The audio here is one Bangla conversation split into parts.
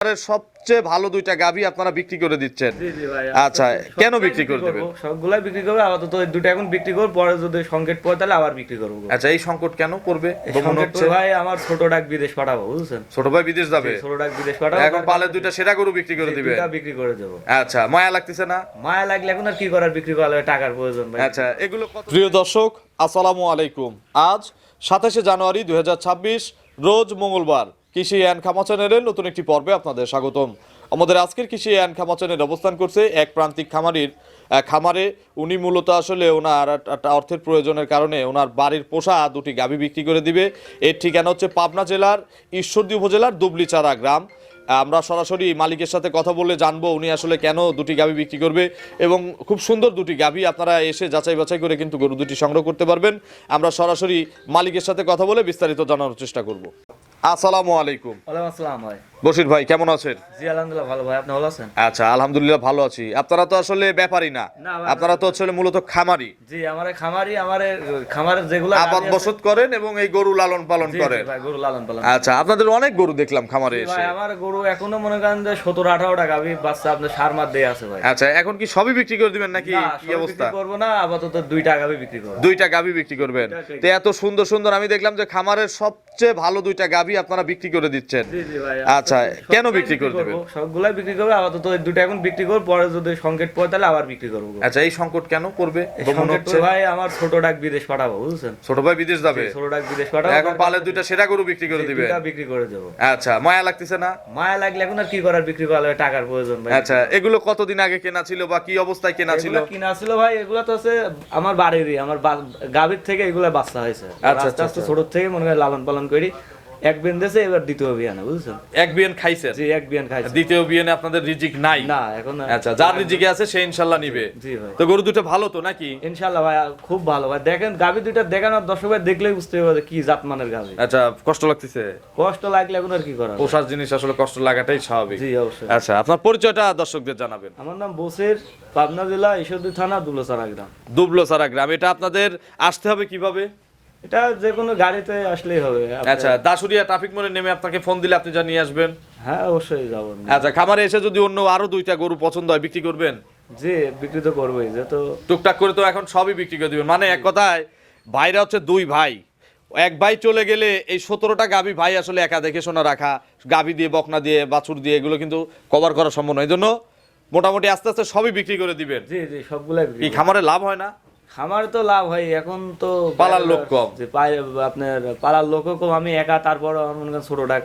সবচেয়ে ভালো দুইটা গাভী আপনারা বিক্রি করে দিচ্ছেন। জি জি ভাই। আচ্ছা, কেন বিক্রি করে দিবেন? সবগুলাই বিক্রি করব, আপাতত এই দুটো এখন বিক্রি করব, পরে যদি সংকট পড়ে তাহলে আবার বিক্রি করব। আচ্ছা, এই সংকট কেন পড়বে? ভাই আমার ছোট ডাক বিদেশ পাঠাবো, বুঝছেন? ছোট ভাই বিদেশ যাবে, ছোট ডাক বিদেশ পাঠাবো, এখন পালে দুইটা সেরা গরু বিক্রি করে দিবে। দুইটা বিক্রি করে দেব। আচ্ছা, মায়া লাগতেছে না? মায়া লাগলে এখন আর কি করার, বিক্রি করা লাগবে, টাকার প্রয়োজন ভাই। আচ্ছা, এগুলো প্রিয় দর্শক আসসালামু আলাইকুম। আজ 27শে জানুয়ারি 2026 রোজ মঙ্গলবার। কৃষি অ্যান্ড খামা চ্যানেলের নতুন একটি পর্বে আপনাদের স্বাগতম। আমাদের আজকের কৃষি অ্যান্ড খামা চ্যানেল অবস্থান করছে এক প্রান্তিক খামারে। উনি মূলত আসলে ওনার অর্থের প্রয়োজনের কারণে ওনার বাড়ির পোষা দুটি গাভী বিক্রি করে দিবে। এর ঠিকানা হচ্ছে পাবনা জেলার ঈশ্বরদী উপজেলার দুবলিচারা গ্রাম। আমরা সরাসরি মালিকের সাথে কথা বলে জানবো উনি আসলে কেন দুটি গাভী বিক্রি করবে, এবং খুব সুন্দর দুটি গাভী আপনারা এসে যাচাই বাছাই করে কিন্তু গরু দুটি সংগ্রহ করতে পারবেন। আমরা সরাসরি মালিকের সাথে কথা বলে বিস্তারিত জানানোর চেষ্টা করব। আসসালামু আলাইকুম। ওয়ালাইকুম আসসালাম ভাই। বশির ভাই কেমন আছেন? জি আলহামদুলিল্লাহ ভালো ভাই, আপনি ভালো আছেন? আচ্ছা, আলহামদুলিল্লাহ ভালো আছি। আপনারা তো আসলে ব্যাপারী না, আপনারা তো আসলে মূলত খামারি। জি, আমারে খামারি, খামারের যেগুলো আবাদ বসত করেন এবং এই গরু লালন পালন করেন। ভাই গরু লালন পালন। আচ্ছা, আপনাদের অনেক গরু দেখলাম খামারে এসে। ভাই আমার গরু এখনো মনে করেন যে 17-18টা গাভী বাচ্চা আপনার সার মার দিয়ে আছে ভাই। আচ্ছা, এখন কি সবই বিক্রি করে দিবেন নাকি কি অবস্থা? বিক্রি করব না, আপাতত দুইটা গাভী বিক্রি করব। দুইটা গাভী বিক্রি করবেন। তো এত সুন্দর সুন্দর আমি দেখলাম যে খামারের সবচেয়ে ভালো দুইটা গাভী আপনারা বিক্রি করে দিচ্ছেন। জি জি ভাই। আচ্ছা, কেন বিক্রি করে দিবেন? সবগুলাই বিক্রি করব, আপাতত এই দুটো এখন বিক্রি করব, পরে যদি সংকট পড়ে তাহলে আবার বিক্রি করব। আচ্ছা, এই সংকট কেন পড়বে? ভাই আমার ছোট ডাক বিদেশ পাঠাবো, বুঝছেন? ছোট ভাই বিদেশ যাবে, ছোট ডাক বিদেশ পাঠাবো, এখন পালে দুইটা সেরা গরু বিক্রি করে দিবে। দুইটা বিক্রি করে দেব। আচ্ছা, মায়া লাগতেছে না? মায়া লাগলে এখন আর কি করার, বিক্রি করা লাগবে, টাকার প্রয়োজন ভাই। আচ্ছা, এগুলো কতদিন আগে কেনা ছিল বা কি অবস্থায় কেনা ছিল? কিনা ছিল ভাই, এগুলা তো আছে আমার বাড়িরই, আমার গাভীর থেকে এগুলা বাচ্চা হয়েছে। আচ্ছা আস্তে ছোট থেকে মনে হয় লালন পালন করি, এক বিয়ান দিয়েছে, এবার দ্বিতীয় বিয়ানে, বুঝছেন? এক বিয়ান খাইছে? জি, এক বিয়ান খাইছে। দ্বিতীয় বিয়ানে আপনাদের রিজিক নাই? না, এখন। আচ্ছা, যার রিজিকে আছে সে ইনশাআল্লাহ নিবে। জি ভাই। তো গরু দুটো ভালো তো নাকি? ইনশাআল্লাহ ভাই, খুব ভালো ভাই। দেখেন গাভী দুইটা দেখেন, আর দর্শক ভাই দেখলেই বুঝতে পারবে কি জাতমানের গাভী। আচ্ছা, কষ্ট লাগতেছে? কষ্ট লাগলে এখন আর কি করা, পোষার জিনিস আসলে কষ্ট লাগাটাই স্বাভাবিক। জি অবশ্যই। আচ্ছা, আপনার পরিচয়টা দর্শকদের জানাবেন। আমার নাম বসির, পাবনা জেলা ঈশ্বরদী থানা দুবলিচারা গ্রাম। দুবলিচারা গ্রাম। এটা আপনাদের আসতে হবে কিভাবে? এটা যে কোনো গাড়িতে আসলেই হবে। আচ্ছা, দাসুরিয়া ট্রাফিক মোড়ে নেমে আপনাকে ফোন দিলে আপনি যা নিয়ে আসবেন? হ্যাঁ অবশ্যই যাবো। আচ্ছা, খামারে এসে যদি অন্য আরো দুইটা গরু পছন্দ হয় বিক্রি করবেন? জি, বিক্রি তো করবোই, যেহেতু টুকটাক করে তো এখন সবই বিক্রি করে দিবেন। মানে এক কথায় ভাইরা হচ্ছে দুই ভাই, এক ভাই চলে গেলে এই 17টা গাভী ভাই আসলে একা দেখে শোনা রাখা, গাভী দিয়ে বকনা দিয়ে বাছুর দিয়ে এগুলো কিন্তু কভার করা সম্ভব নয়। এই জন্য মোটামুটি আস্তে আস্তে সবই বিক্রি করে দিবেন। জি জি, সবগুলাই বিক্রি। কি খামারে লাভ হয় না? খামারে তো লাভ হয়, এখন তো পালার লোক কম। আপনার পালার লোকও কম, আমি একা, তারপর মনে করেন ছোট ডাক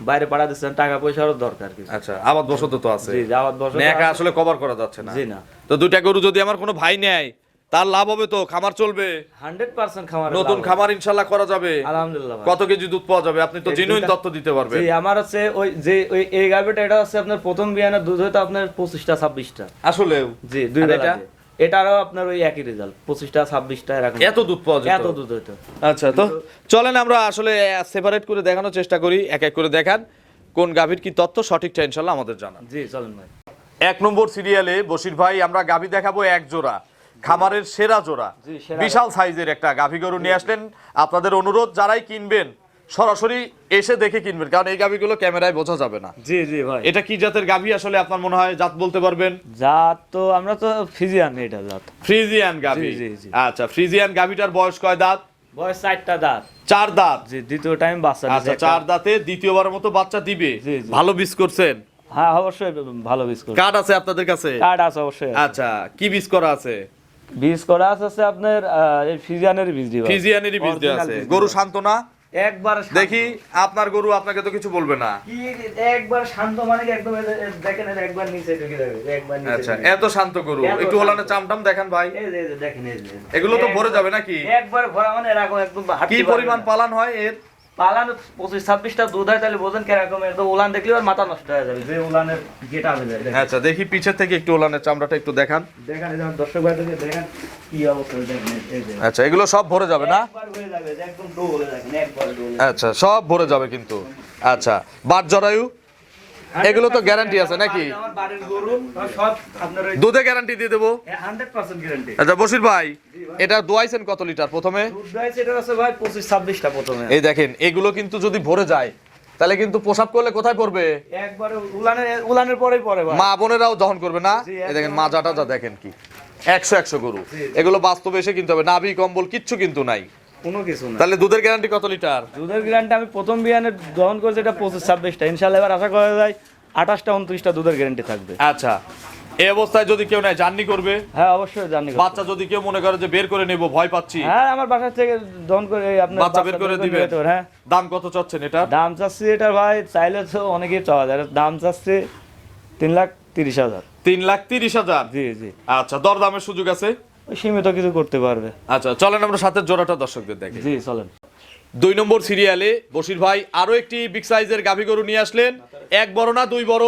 বাইরে পাঠা দিচ্ছেন, টাকা পয়সারও দরকার কিছু। আচ্ছা, আবাদ বসত তো আছে। জি, আবাদ বসত একা আসলে কভার করা যাচ্ছে না। জি না। তো দুইটা গরু যদি আমার কোনো ভাই নেয় তার লাভ হবে তো? খামার চলবে 100% খামার। নতুন খামার ইনশাআল্লাহ করা যাবে। আলহামদুলিল্লাহ। কত কেজি দুধ পাওয়া যাবে? আপনি তো জেনুইন তথ্য দিতে পারবেন। জি, আমার হচ্ছে ওই যে ওই এই গাভীটা, এটা হচ্ছে আপনার প্রথম বিয়ানের দুধ হয়তো আপনার 25টা-26টা। আসলে জি, দুই বেলা। এটারও আপনার ওই একই রেজাল্ট, 25টা-26টা এরকম। এত দুধ পাওয়া যায়? এত দুধ হইতো। আচ্ছা, তো চলেন আমরা আসলে সেপারেট করে দেখানোর চেষ্টা করি, এক এক করে দেখান কোন গাভীর কি তথ্য সঠিকটা ইনশাআল্লাহ আমাদের জানান। জি চলেন ভাই। 1 নম্বর সিরিয়ালে বশির ভাই আমরা গাভী দেখাবো এক জোড়া, খামারের সেরা জোড়া, বিশাল সাইজের একটা গাভী গরু নিয়ে আসলেন। আপনাদের অনুরোধ যারাই কিনবেন সরাসরি এসে দেখে কিনবেন, কারণ এই গাভীগুলো ক্যামেরায় বোঝা যাবে না। জি জি ভাই। এটা কি জাতের গাভী আসলে আপনার মনে হয় জাত বলতে পারবেন? জাত তো আমরা তো ফ্রিজিয়ান, এটা জাত ফ্রিজিয়ান গাভী। জি জি। আচ্ছা, ফ্রিজিয়ান গাভীটার বয়স কয় দাঁত? বয়স 4টা দাঁত। 4 দাঁত। জি, দ্বিতীয় টাইম বাচ্চা দিছে। আচ্ছা, 4 দাঁতে দ্বিতীয়বারের মতো বাচ্চা দিবে। জি জি। ভালো বীজ করছেন? হ্যাঁ অবশ্যই ভালো বীজ করা। কার্ড আছে আপনাদের কাছে? কার্ড আছে অবশ্যই। আচ্ছা, কি বীজ করা আছে? বীজ করা আছে আপনার এই ফ্রিজিয়ানের বীজ দিবা। ফ্রিজিয়ানেরই বীজ দেয়া আছে। গরু শান্ত না? একবার দেখি আপনার গরু আপনাকে তো কিছু বলবে না। কি একবার শান্ত মানে একদম দেখেন, একবার নিচে ঢুকে যাবে, একবার নিচে। আচ্ছা, এত শান্ত গরু। একটু ওলানে চামটাম দেখেন ভাই। এই যে দেখেন, এই যে এগুলো তো ভরে যাবে নাকি? একবার ভরা মানে এরকম একদম কি পরিমাণ পালান হয় এর? পালান 25-26টা দুধ হয়, তাহলে বোঝেন কিরকম। একদম উলান দেখলে আর মাথা নষ্ট হয়ে যাবে, যে উলানের গেটা হবে। আচ্ছা, দেখি পিছের থেকে একটু ওলানের চামড়াটা একটু দেখান। দেখেন, এই যেমন দর্শক ভাইদেরকে দেখেন কি অবস্থা, দেখেন এই যে। আচ্ছা, এগুলো সব ভরে যাবে না? একবার হয়ে যাবে, একদম ডোলে দেখেন, একবার ডোলে। আচ্ছা, সব ভরে যাবে কিন্তু। আচ্ছা, বাট জরায়ু এগুলো তো গ্যারান্টি আছে নাকি? আমার বাড়ির গরু সব আপনার ওই দুধে গ্যারান্টি দিয়ে দেবো? 100% গ্যারান্টি। আচ্ছা বশির ভাই, এটা দোয়াইছেন কত লিটার প্রথমে? দুধ দইছে এটা আছে ভাই 25-26টা প্রথমে। এই দেখেন, এগুলো কিন্তু যদি ভরে যায় তাহলে কিন্তু প্রসাব করলে কোথায় পড়বে? একবারে উলানের পরেই পরে ভাই। মা বোনেরাও দহন করবে না? জি, এই দেখেন মাজাটা যা দেখেন কি 100 গরু, এগুলো বাস্তবে এসে কিনতে হবে, নাভি কম্বল কিচ্ছু কিন্তু নাই। কোনো কিছু না। তাহলে দুধের গ্যারান্টি কত লিটার? দুধের গ্যারান্টি আমি প্রথম বিয়ানে দহন করেছি এটা 25-26টা, ইনশাআল্লাহ এবার আশা করা যায় 28টা-29টা দুধের গ্যারান্টি থাকবে। আচ্ছা, এই অবস্থায় যদি কেউ নেয় জার্নি করবে? হ্যাঁ অবশ্যই জানি। বাচ্চা যদি কেউ মনে করে যে বের করে নেব, ভয় পাচ্ছি, হ্যাঁ আমার বাসা থেকে দহন করে আপনার বাচ্চা বের করে দিবেন? নিতে পারে, হ্যাঁ। দাম কত চাচ্ছেন এটা? দাম চাচ্ছি এটা ভাই, চাইলে তো অনেকেই চাওয়া যায়, দাম চাচ্ছি 3,30,000। 3,30,000? জি জি। আচ্ছা, দরদামের সুযোগ আছে? ওই সীমিত কিছু করতে পারবে। আচ্ছা, চলেন আমরা সাথে জোড়াটা দর্শকদের দেখি। জি চলেন। 2 নম্বর সিরিয়ালে বশির ভাই আরো একটি বিগ সাইজের গাভী গরু নিয়ে আসলেন। এক বড় না দুই বড়?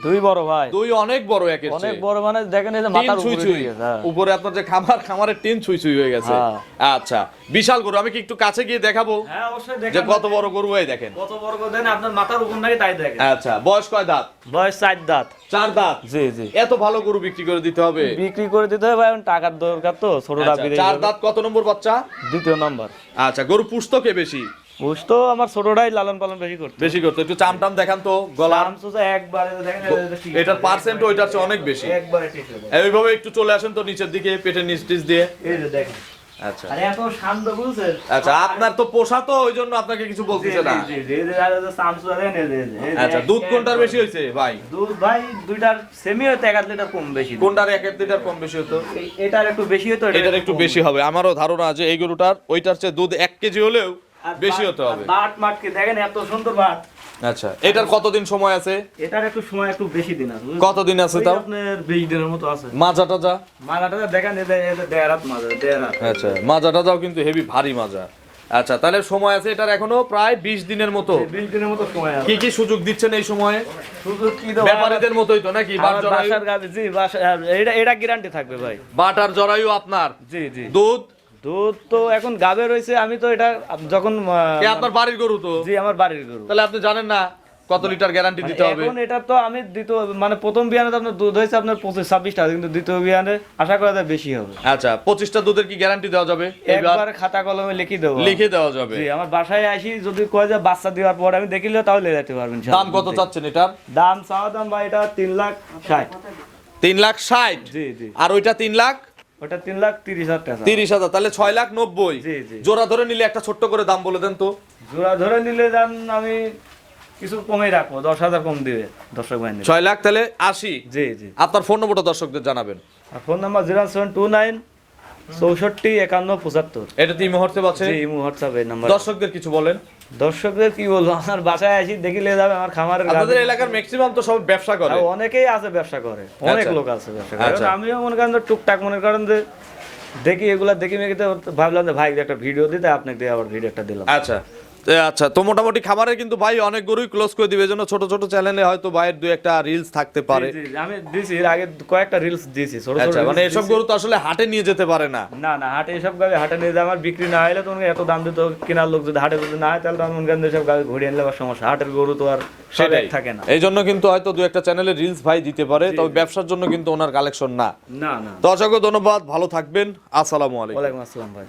দুই বড় ভাই, দুই অনেক বড়, একের অনেক চেয়ে। বড়, মানে দেখেন এই যে মাথার ছুঁই উপরে ছুঁই। উঠে গেছে, হ্যাঁ। উপরে আপনার যে খামারের টিন ছুঁই ছুঁই হয়ে গেছে। হ্যাঁ। আচ্ছা, বিশাল গরু, আমি কি একটু কাছে গিয়ে দেখাবো হ্যাঁ অবশ্যই যে দেখেন কত বড় গরু? এই দেখেন কত বড় করে দেন, আপনার মাথার উপর নাকি তাই দেখেন। আচ্ছা, বয়স কয় দাঁত? বয়স 4 দাঁত। 4 দাঁত? জি জি। এত ভালো গরু বিক্রি করে দিতে হবে? বিক্রি করে দিতে হবে ভাই, এখন টাকার দরকার তো, ছোটটা আচ্ছা, বিদেশি 4 দাঁত কত নম্বর বাচ্চা? 2য় নম্বর। আচ্ছা, গরু পুষতো কে বেশি? বুঝ তো আমার ছোটটাই লালন পালন বেশি করতে। বেশি করতো। একটু চাম টাম দেখান তো গলার। দাম তো একবারে দেখেন, এটার পার্সেন্ট ওইটার চেয়ে অনেক বেশি। একবারে ঠিক হবে। এইভাবে একটু চলে আসেন তো নিচের দিকে, পেটের নিচ টিচ দিয়ে। এই যে দেখেন। আচ্ছা আরে এত শান্ত বুঝছেন? আচ্ছা, আপনার তো পোষা তো, ওই জন্য আপনাকে কিছু বলতেছে না। জি জি। এই যে আর যে সামসু দেখেন, এই যে এই যে। আচ্ছা, দুধ কোনটার বেশি হয়েছে ভাই? দুধ ভাই দুইটার সেমি হয়তো 1 লিটার কম বেশি। কোনটার 1 লিটার কম বেশি হতো? এটার একটু বেশি হতো, এটার একটু বেশি হবে। আমারও ধারণা যে এই গরুটার ওইটার চেয়ে দুধ 1 কেজি হলেও বেশি হতে হবে। বাট মাটকে দেখেন এত সুন্দর বাট। আচ্ছা, এটার কতদিন সময় আছে? এটার একটু সময় একটু বেশি দিন আছে। কতদিন আছে তাও? আপনার 20 দিনের মতো আছে। মাজাটা যা? মালাটা দেখেন, এই যে দেড়াত মাজা, দেড়াত। আচ্ছা, মাজাটা যাও কিন্তু হেভি ভারী মাজা। আচ্ছা, তাহলে সময় আছে এটার এখনো প্রায় 20 দিনের মতো। 20 দিনের মতো সময় আছে। কি কি সুযোগ দিচ্ছেন এই সময়ে? সুযোগ কি দাও? ব্যাপারীদের মতোই তো নাকি? বাট জরায়ু? বাসার গাবে, জি বাসা, এটা গ্যারান্টি থাকবে ভাই। বাট আর জরায়ু আপনার? জি জি। দুধ? দুধ তো এখন গাবে রয়েছে, আমি তো এটা যখন এ আপনার বাড়ির গরু তো? জি আমার বাড়ির গরু। তাহলে আপনি জানেন না কত লিটার গ্যারান্টি দিতে হবে? এখন এটা তো আমি মানে প্রথম বিয়ানে তো আপনার দুধ হয়েছে আপনার 25-26টা, কিন্তু দ্বিতীয় বিয়ানে আশা করা যায় বেশি হবে। আচ্ছা, 25টা দুধের কি গ্যারান্টি দেওয়া যাবে? একবার খাতা কলমে লিখে দেবো। লিখে দেওয়া যাবে? জি, আমার বাসায় আসি যদি কয় যে বাচ্চা দেওয়ার পর আমি দেখিলে তাহলে যেতে পারবেন। দাম কত চাচ্ছেন এটার? দাম চাওয়া দাম ভাই এটা 3,60,000। 3,60,000? জি জি। আর ওইটা 3,30,000? ওটা 3,30,000 টাকা। 30,000, তাহলে 6,90,000। জি জি। জোড়া ধরে নিলে একটা ছোট্ট করে দাম বলে দেন তো। জোড়া ধরে নিলে দাম আমি কিছু কমে রাখবো, 10,000 কম দিবে দর্শক ভাই। 6 লাখ তাহলে 80। জি জি। আপনার ফোন নম্বরটা দর্শকদের জানাবেন। আর ফোন নাম্বার 0729 64 51 75। এটা তো এই মুহূর্তে আছে? জি এই হোয়াটসঅ্যাপ এই নাম্বার। দর্শকদের কিছু বলেন। দর্শকদের কি বলবো, আমার বাসায় আসি দেখিলে যাবে আমার খামারের আপনাদের এলাকার ম্যাক্সিমাম তো সব ব্যবসা করে। অনেকেই আছে ব্যবসা করে, অনেক আচ্ছা। লোক আছে ব্যবসা করে। আচ্ছা। এবার আমিও মনে করেন যে টুকটাক মনে করেন যে দেখি এগুলা দেখি মেঘিতে ভাবলাম যে ভাই একটা ভিডিও দিতে, আপনাকে দিয়ে আবার ভিডিও একটা দিলাম। আচ্ছা আচ্ছা, তো মোটামুটি খামারের কিন্তু ভাই অনেক গরুই ক্লোজ করে দিবে, জন্য ছোট ছোট চ্যানেলে হয়তো ভাইয়ের 2-1টা রিলস থাকতে পারে। জি, জি, আমি দিছি এর আগে কয়েকটা রিলস দিছি ছোট ছোট আচ্ছা, মানে reels এসব দিছি। গরু তো আসলে হাটে নিয়ে যেতে পারে না। না না, হাটে এসব গাড়ি হাটে নিয়ে যায়, আমার বিক্রি না হলে তো মনে করেন এত দাম দিত কেনার লোক, যদি হাটে যদি না হয় তাহলে তো আমি মনে করেন এসব গাড়ি ঘুরিয়ে আনলে আবার সমস্যা। হাটের গরু তো আর সেটাই থাকে না। এই জন্য কিন্তু হয়তো 2-1টা চ্যানেলে রিলস ভাই দিতে পারে, তবে ব্যবসার জন্য কিন্তু ওনার কালেকশন না। না না। তো অসংখ্য ধন্যবাদ, ভালো থাকবেন, আসসালামু আলাইকুম। ওয়ালাইকুম আসসালাম ভাই।